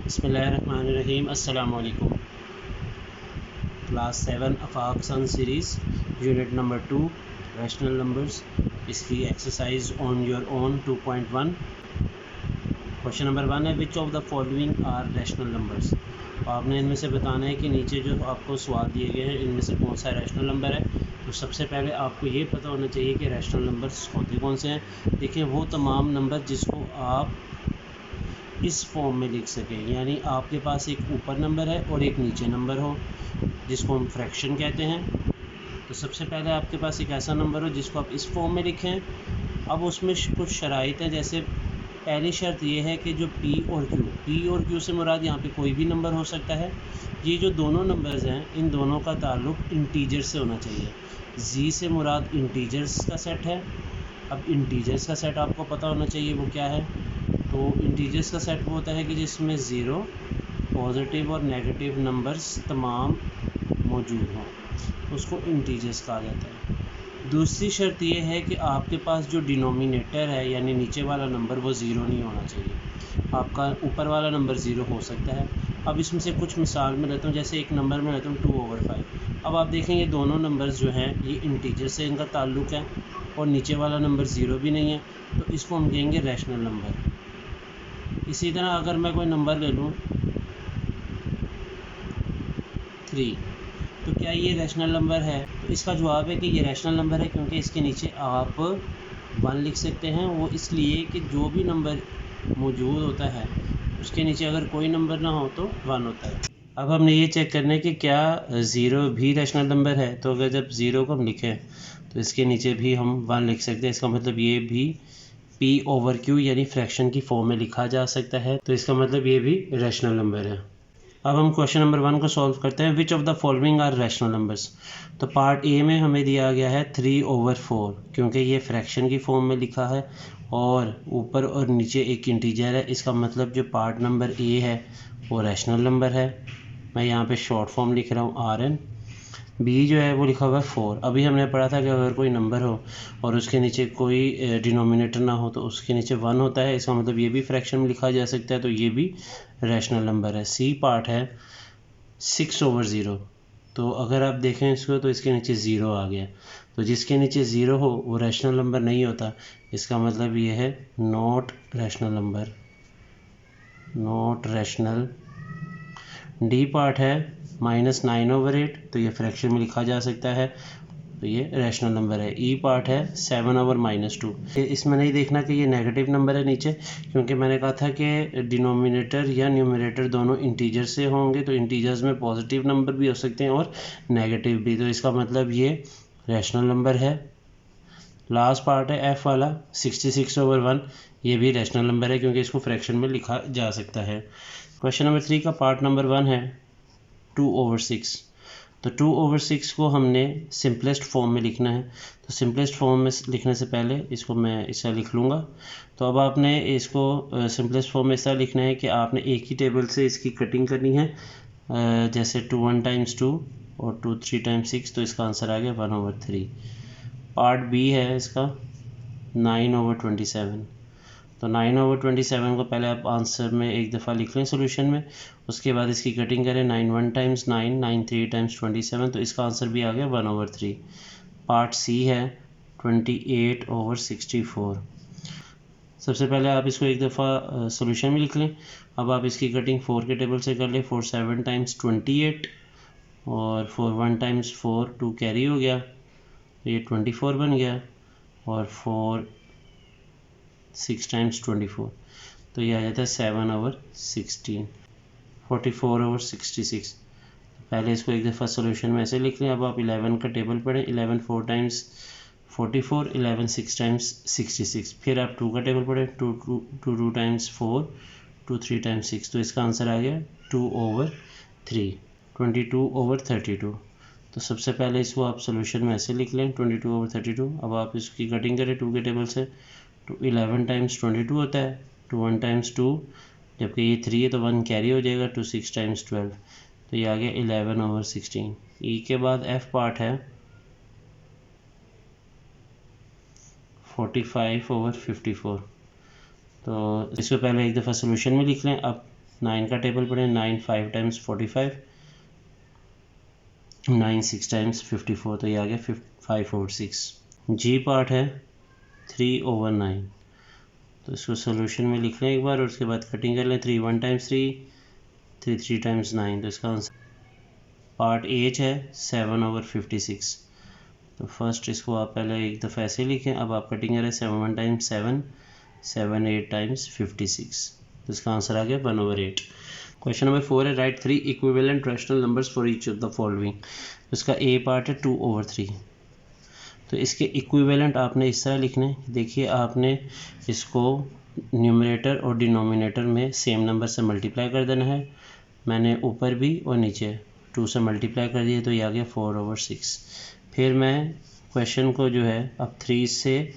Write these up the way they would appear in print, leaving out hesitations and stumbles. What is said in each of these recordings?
बिस्मिल्लाहिर्रहमानिर्रहीम। अस्सलाम वालेकुम। Class 7 Afaq sun series unit number 2 rational numbers, इसकी exercise on your own 2.1। Question number 1 है which of the following are rational numbers. आपने इनमें से बताना है कि नीचे जो आपको सवाल दिए गए हैं इनमें से कौन सा रैशनल नंबर है। तो सबसे पहले आपको ये पता होना चाहिए कि रैशनल नंबर्स होते कौन से हैं। देखिए, वो तमाम नंबर जिसको आप इस फॉर्म में लिख सकें, यानी आपके पास एक ऊपर नंबर है और एक नीचे नंबर हो, जिसको हम फ्रैक्शन कहते हैं। तो सबसे पहले आपके पास एक ऐसा नंबर हो जिसको आप इस फॉर्म में लिखें। अब उसमें कुछ शराइत है, जैसे पहली शर्त ये है कि जो पी और क्यू से मुराद यहाँ पे कोई भी नंबर हो सकता है। ये जो दोनों नंबर्स हैं इन दोनों का ताल्लुक़ इंटीजर से होना चाहिए। जी से मुराद इंटीजर्स का सेट है। अब इंटीजर्स का सेट आपको पता होना चाहिए वो क्या है। तो इंटीजर्स का सेट वो होता है कि जिसमें ज़ीरो, पॉजिटिव और नेगेटिव नंबर्स तमाम मौजूद हों, उसको इंटीजर्स कहा जाता है। दूसरी शर्त ये है कि आपके पास जो डिनोमिनेटर है यानी नीचे वाला नंबर वो ज़ीरो नहीं होना चाहिए। आपका ऊपर वाला नंबर ज़ीरो हो सकता है। अब इसमें से कुछ मिसाल में लेता हूँ, जैसे एक नंबर में लेता हूँ 2/5। अब आप देखें ये दोनों नंबर्स जो हैं ये इंटीजर से इनका ताल्लुक़ है और नीचे वाला नंबर ज़ीरो भी नहीं है, तो इसको हम कहेंगे रैशनल नंबर। इसी तरह अगर मैं कोई नंबर ले लूँ 3, तो क्या ये रैशनल नंबर है? तो इसका जवाब है कि ये रैशनल नंबर है, क्योंकि इसके नीचे आप 1 लिख सकते हैं। वो इसलिए कि जो भी नंबर मौजूद होता है उसके नीचे अगर कोई नंबर ना हो तो 1 होता है। अब हमने ये चेक करना है कि क्या 0 भी रैशनल नंबर है। तो अगर जब 0 को हम लिखें तो इसके नीचे भी हम 1 लिख सकते हैं। इसका मतलब ये भी P/Q यानी फ्रैक्शन की फॉर्म में लिखा जा सकता है। तो इसका मतलब ये भी रैशनल नंबर है। अब हम क्वेश्चन नंबर 1 को सॉल्व करते हैं। Which of the following are rational numbers. तो पार्ट ए में हमें दिया गया है 3/4, क्योंकि ये फ्रैक्शन की फॉर्म में लिखा है और ऊपर और नीचे एक इंटीजर है। इसका मतलब जो पार्ट नंबर ए है वो रैशनल नंबर है। मैं यहाँ पे शॉर्ट फॉर्म लिख रहा हूँ RN। बी जो है वो लिखा हुआ है 4। अभी हमने पढ़ा था कि अगर कोई नंबर हो और उसके नीचे कोई डिनोमिनेटर ना हो तो उसके नीचे 1 होता है। इसका मतलब ये भी फ्रैक्शन में लिखा जा सकता है, तो ये भी रैशनल नंबर है। सी पार्ट है 6/0। तो अगर आप देखें इसको तो इसके नीचे 0 आ गया, तो जिसके नीचे 0 हो वो रैशनल नंबर नहीं होता। इसका मतलब ये है not rational number, not rational. D part है -9/8, तो ये फ्रैक्शन में लिखा जा सकता है, तो ये रैशनल नंबर है। ई पार्ट है 7/-2। इसमें नहीं देखना कि ये नेगेटिव नंबर है नीचे, क्योंकि मैंने कहा था कि डिनोमिनेटर या न्यूमरेटर दोनों इंटीजर से होंगे, तो इंटीजर्स में पॉजिटिव नंबर भी हो सकते हैं और नेगेटिव भी, तो इसका मतलब ये रैशनल नंबर है। लास्ट पार्ट है एफ वाला 66/1, ये भी रैशनल नंबर है क्योंकि इसको फ्रैक्शन में लिखा जा सकता है। क्वेश्चन नंबर 3 का पार्ट नंबर 1 है 2/6। तो 2/6 को हमने सिंपलेस्ट फॉर्म में लिखना है। तो सिंपलेस्ट फॉर्म में लिखने से पहले इसको मैं ऐसा लिख लूँगा। तो अब आपने इसको सिंपलेस्ट फॉर्म में ऐसा लिखना है कि आपने एक ही टेबल से इसकी कटिंग करनी है, जैसे 2 1 × 2 और 2 3 × 6, तो इसका आंसर आ गया 1/3। पार्ट बी है इसका 9/27। तो 9/27 को पहले आप आंसर में एक दफ़ा लिख लें सोल्यूशन में, उसके बाद इसकी कटिंग करें 9 1 × 9, 9 3 × 27, तो इसका आंसर भी आ गया 1/3। पार्ट सी है 28/64। सबसे पहले आप इसको एक दफ़ा सोल्यूशन में लिख लें। अब आप इसकी कटिंग 4 के टेबल से कर लें। 4 7 × 28 और 4 1 × 4 2 कैरी हो गया, तो ये 24 बन गया, और 4 6 × 24, तो ये आ जाता है 7/16, 44/66। पहले इसको एक दफ़ा सॉल्यूशन में ऐसे लिख लें। अब आप 11 का टेबल पढ़ें। 11 4 × 44, 11 6 × 66। फिर आप 2 का टेबल पढ़ें। 2 2 × 4, 2 3 × 6, तो इसका आंसर आ गया 2/3, 22/32। तो सबसे पहले इसको आप सॉल्यूशन में ऐसे लिख लें 22/32। अब आप इसकी कटिंग करें 2 के टेबल से, तो 11 × 22 होता है, 2 1 × 2, जबकि ये 3 है तो 1 कैरी हो जाएगा, 2 6 × 12, तो ये आ गया 11/16। ई के बाद एफ पार्ट है 45/54। तो इसको पहले एक दफ़ा सोल्यूशन में लिख लें। अब 9 का टेबल पढ़ें, 9 5 टाइम्स 45, 9 6 टाइम्स 54, तो ये आ गया 5 और 6। जी पार्ट है 3/9, तो इसको सोल्यूशन में लिख लें एक बार और उसके बाद कटिंग कर लें। 3 1 टाइम्स 3, 3 3 टाइम्स 9, तो इसका आंसर पार्ट एच है 7/56। तो फर्स्ट इसको आप पहले एक दफ़ा ऐसे लिखें, अब आप कटिंग करें 7 1 टाइम्स 7, 7 8 टाइम्स 56, तो इसका आंसर आ गया 1/8। क्वेश्चन नंबर 4 है right 3 equivalent rational numbers for each of the following. तो इसका ए पार्ट है 2/3। तो इसके इक्विवेलेंट आपने इस तरह लिखने, देखिए आपने इसको न्यूमरेटर और डिनोमिनेटर में सेम नंबर से मल्टीप्लाई कर देना है। मैंने ऊपर भी और नीचे 2 से मल्टीप्लाई कर दिए, तो ये आ गया 4/6। फिर मैं क्वेश्चन को जो है अब 3 से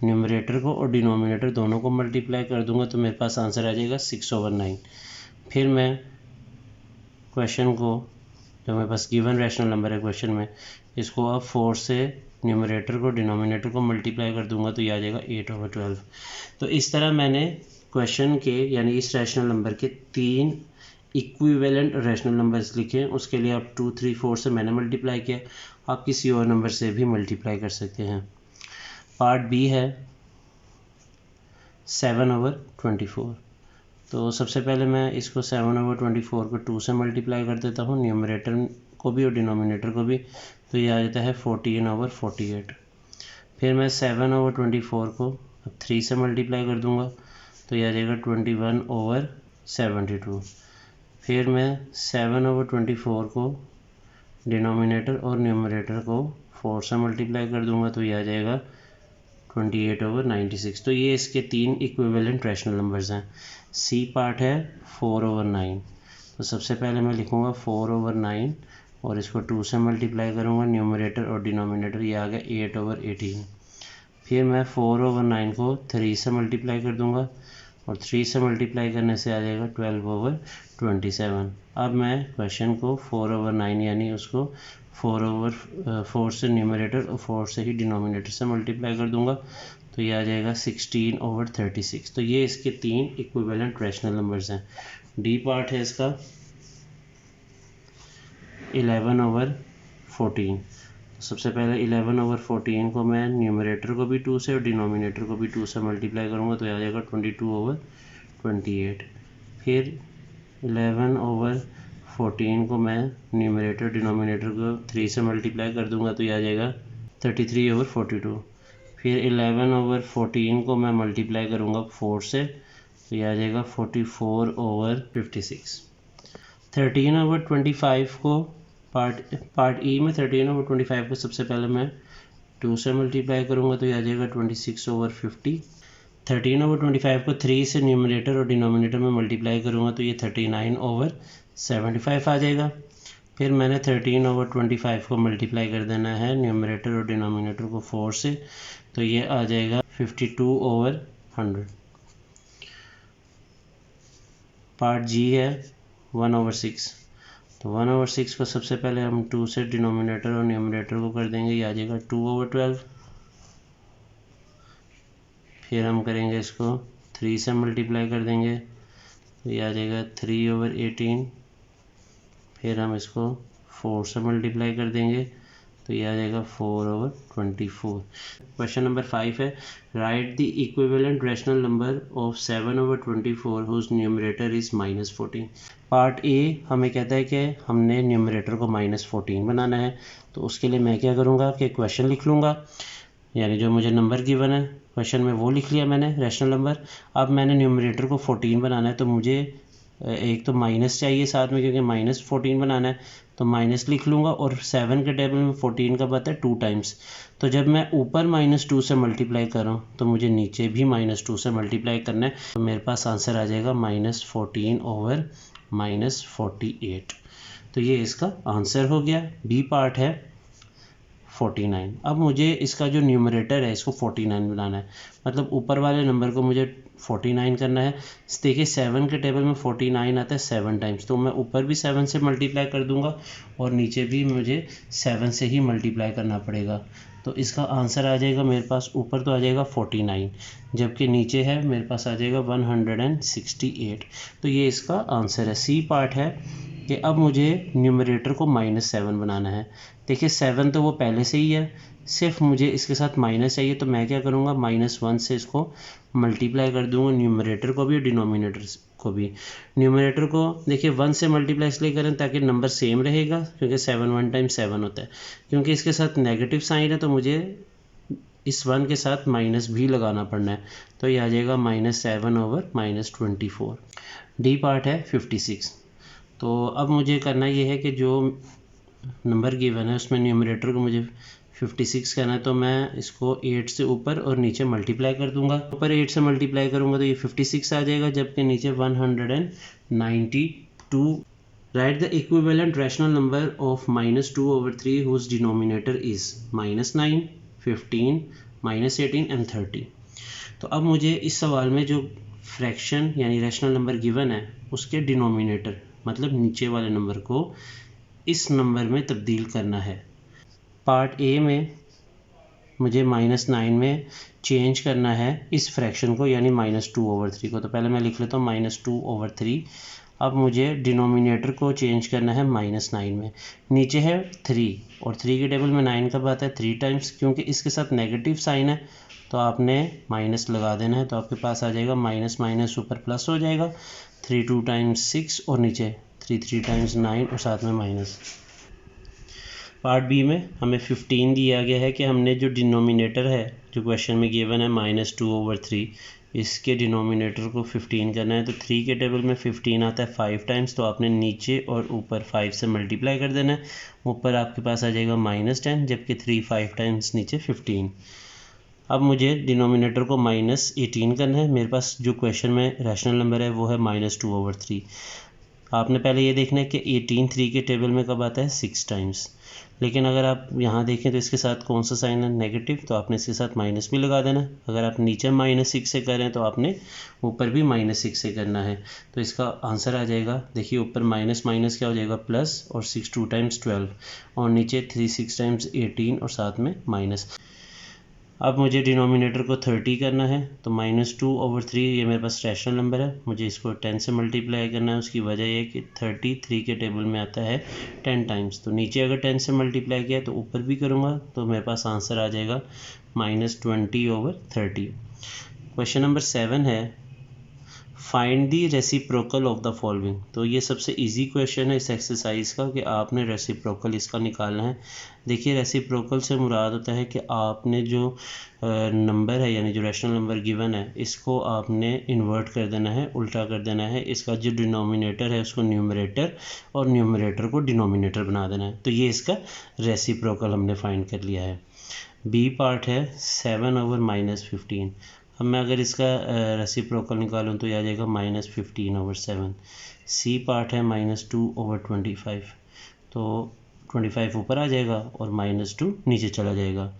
न्यूमरेटर को और डिनोमिनेटर दोनों को मल्टीप्लाई कर दूंगा, तो मेरे पास आंसर आ जाएगा 6/9। फिर मैं क्वेश्चन को, जो मेरे पास गिवन रैशनल नंबर है क्वेश्चन में, इसको अब 4 से न्यूमरेटर को डिनोमिनेटर को मल्टीप्लाई कर दूंगा, तो ये आ जाएगा 8/12। तो इस तरह मैंने क्वेश्चन के यानी इस रैशनल नंबर के 3 इक्विवेलेंट रैशनल नंबर्स लिखे। उसके लिए आप 2 3 4 से मैंने मल्टीप्लाई किया, आप किसी और नंबर से भी मल्टीप्लाई कर सकते हैं। पार्ट बी है 7/24। तो सबसे पहले मैं इसको 7/24 को 2 से मल्टीप्लाई कर देता हूँ, न्यूमरेटर को भी और डिनोमिनेटर को भी, तो ये आ जाता है 14/48। फिर मैं 7/24 को अब 3 से मल्टीप्लाई कर दूँगा, तो ये आ जाएगा 21/72। फिर मैं 7/24 को डिनोमिनेटर और न्यूमरेटर को 4 से मल्टीप्लाई कर दूँगा, तो ये आ जाएगा 28/96। तो ये इसके 3 इक्विवेलेंट रैशनल नंबर्स हैं। सी पार्ट है 4/9। तो सबसे पहले मैं लिखूँगा 4/9 और इसको 2 से मल्टीप्लाई करूँगा, न्यूमरेटर और डिनोमिनेटर, ये आ गया 8/18। फिर मैं 4/9 को 3 से मल्टीप्लाई कर दूँगा और 3 से मल्टीप्लाई करने से आ जाएगा 12/27। अब मैं क्वेश्चन को 4/9 यानी उसको 4 से न्यूमरेटर और 4 से ही डिनोमिनेटर से मल्टीप्लाई कर दूंगा, तो ये आ जाएगा 16/36। तो ये इसके 3 इक्विवेलेंट रैशनल नंबर्स हैं। डी पार्ट है इसका 11/14। तो सबसे पहले 11/14 को मैं न्यूमरेटर को भी 2 से और डिनोमिनेटर को भी 2 से मल्टीप्लाई करूँगा, तो ये आ जाएगा 22/28। फिर 11/14 को मैं न्यूमरेटर डिनोमिनेटर को 3 से मल्टीप्लाई कर दूंगा, तो ये आ जाएगा 33/42। फिर 11/14 को मैं मल्टीप्लाई करूँगा 4 से, तो ये आ जाएगा 44/56। 13/25 को पार्ट ई में 13/25 को सबसे पहले मैं 2 से मल्टीप्लाई करूँगा, तो ये आ जाएगा 26/50। 13/25 को 3 से न्यूमरेटर और डिनोमिनेटर में मल्टीप्लाई करूँगा, तो ये 39/75 आ जाएगा। फिर मैंने 13/25 को मल्टीप्लाई कर देना है न्यूमरेटर और डिनोमिनेटर को 4 से, तो ये आ जाएगा 52/100। पार्ट जी है 1/6। तो 1/6 को सबसे पहले हम 2 से डिनोमिनेटर और न्यूमरेटर को कर देंगे, ये आ जाएगा 2/12। फिर हम करेंगे इसको 3 से मल्टीप्लाई कर देंगे, तो ये आ जाएगा 3/18। फिर हम इसको 4 से मल्टीप्लाई कर देंगे, तो ये आ जाएगा 4/24। क्वेश्चन नंबर 5 है write the equivalent rational number of 7/24 whose numerator is -14। Part A हमें कहता है कि हमने न्यूमरेटर को -14 बनाना है। तो उसके लिए मैं क्या करूँगा कि क्वेश्चन लिख लूँगा, यानी जो मुझे नंबर गिवन है क्वेश्चन में वो लिख लिया मैंने रैशनल नंबर। अब मैंने न्यूमरेटर को 14 बनाना है, तो मुझे एक तो माइनस चाहिए साथ में, क्योंकि -14 बनाना है, तो माइनस लिख लूँगा। और 7 के टेबल में 14 का पता है 2 टाइम्स, तो जब मैं ऊपर -2 से मल्टीप्लाई कर रहा हूँ तो मुझे नीचे भी -2 से मल्टीप्लाई करना है, तो मेरे पास आंसर आ जाएगा -14/-48। तो ये इसका आंसर हो गया। बी पार्ट है 49। अब मुझे इसका जो न्यूमरेटर है इसको 49 बनाना है, मतलब ऊपर वाले नंबर को मुझे 49 करना है। देखिए 7 के टेबल में 49 आता है 7 टाइम्स, तो मैं ऊपर भी 7 से मल्टीप्लाई कर दूंगा और नीचे भी मुझे 7 से ही मल्टीप्लाई करना पड़ेगा। तो इसका आंसर आ जाएगा मेरे पास, ऊपर तो आ जाएगा 49, जबकि नीचे है मेरे पास आ जाएगा 168। तो ये इसका आंसर है। सी पार्ट है कि अब मुझे न्यूमरेटर को -7 बनाना है। देखिए 7 तो वो पहले से ही है, सिर्फ मुझे इसके साथ माइनस चाहिए, तो मैं क्या करूँगा, -1 से इसको मल्टीप्लाई कर दूँगा, न्यूमरेटर को भी और डिनोमिनेटर को भी। न्यूमरेटर को देखिए 1 से मल्टीप्लाई इसलिए करें ताकि नंबर सेम रहेगा, क्योंकि 7 1 टाइम 7 होता है। क्योंकि इसके साथ नेगेटिव साइन है तो मुझे इस 1 के साथ माइनस भी लगाना पड़ना है, तो ये आ जाएगा -7/-24। डी पार्ट है 56। तो अब मुझे करना ये है कि जो नंबर गिवन है उसमें न्यूमरेटर को मुझे 56 करना है, तो मैं इसको 8 से ऊपर और नीचे मल्टीप्लाई कर दूंगा। ऊपर 8 से मल्टीप्लाई करूंगा तो ये 56 आ जाएगा, जबकि नीचे 192। Write the equivalent rational number of -2/3 whose denominator is -9, 15, -18 and 30। तो अब मुझे इस सवाल में जो फ्रैक्शन यानी रैशनल नंबर गिवन है उसके डिनोमिनेटर मतलब नीचे वाले नंबर को इस नंबर में तब्दील करना है। पार्ट ए में मुझे -9 में चेंज करना है इस फ्रैक्शन को यानी -2/3 को। तो पहले मैं लिख लेता हूँ -2/3। अब मुझे डिनोमिनेटर को चेंज करना है -9 में। नीचे है 3 और 3 के टेबल में 9 कब आता है 3 टाइम्स, क्योंकि इसके साथ नेगेटिव साइन है तो आपने माइनस लगा देना है। तो आपके पास आ जाएगा माइनस ऊपर प्लस हो जाएगा, 3 2 टाइम्स 6 और नीचे 3 3 टाइम्स 9 और साथ में माइनस। पार्ट बी में हमें 15 दिया गया है कि हमने जो डिनोमिनेटर है जो क्वेश्चन में गिवन है -2/3, इसके डिनोमिनेटर को 15 करना है। तो 3 के टेबल में 15 आता है 5 टाइम्स, तो आपने नीचे और ऊपर 5 से मल्टीप्लाई कर देना है। ऊपर आपके पास आ जाएगा -10, जबकि 3 5 टाइम्स नीचे 15। अब मुझे डिनोमिनेटर को -18 करना है। मेरे पास जो क्वेश्चन में रैशनल नंबर है वो है -2/3। आपने पहले ये देखना है कि 18 3 के टेबल में कब आता है 6 टाइम्स, लेकिन अगर आप यहाँ देखें तो इसके साथ कौन सा साइन है नेगेटिव, तो आपने इसके साथ माइनस भी लगा देना है। अगर आप नीचे -6 से करें तो आपने ऊपर भी -6 से करना है। तो इसका आंसर आ जाएगा, देखिए ऊपर माइनस माइनस क्या हो जाएगा प्लस, और 6 2 टाइम्स 12 और नीचे 3 6 टाइम्स 18 और साथ में माइनस। अब मुझे डिनोमिनेटर को 30 करना है, तो -2/3 ये मेरे पास रैशनल नंबर है, मुझे इसको 10 से मल्टीप्लाई करना है। उसकी वजह ये कि 33 के टेबल में आता है 10 टाइम्स, तो नीचे अगर 10 से मल्टीप्लाई किया तो ऊपर भी करूँगा तो मेरे पास आंसर आ जाएगा -20/30। क्वेश्चन नंबर 7 है find the reciprocal of the following. तो ये सबसे इजी क्वेश्चन है इस एक्सरसाइज का कि आपने रेसिप्रोकल इसका निकालना है। देखिए रेसिप्रोकल से मुराद होता है कि आपने जो नंबर है यानी जो रैशनल नंबर गिवन है इसको आपने इन्वर्ट कर देना है, उल्टा कर देना है। इसका जो डिनोमिनेटर है उसको न्यूमरेटर और न्यूमरेटर को डिनोमिनेटर बना देना है। तो ये इसका रेसिप्रोकल हमने फाइंड कर लिया है। बी पार्ट है 7/-15। अब मैं अगर इसका रेसिप्रोकल निकालूं तो ये आ जाएगा -15/7। सी पार्ट है -2/25, तो 25 ऊपर आ जाएगा और -2 नीचे चला जाएगा।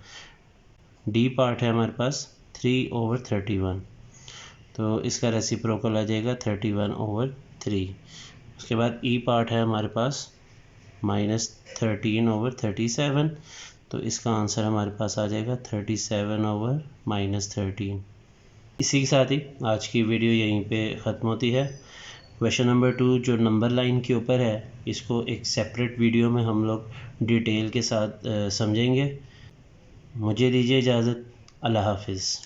डी पार्ट है हमारे पास 3/31, तो इसका रेसिप्रोकल आ जाएगा 31/3। उसके बाद ई पार्ट है हमारे पास -13/37, तो इसका आंसर हमारे पास आ जाएगा 37/-13। इसी के साथ ही आज की वीडियो यहीं पे ख़त्म होती है। क्वेश्चन नंबर 2 जो नंबर लाइन के ऊपर है इसको एक सेपरेट वीडियो में हम लोग डिटेल के साथ समझेंगे। मुझे दीजिए इजाज़त। अल्लाह हाफिज़।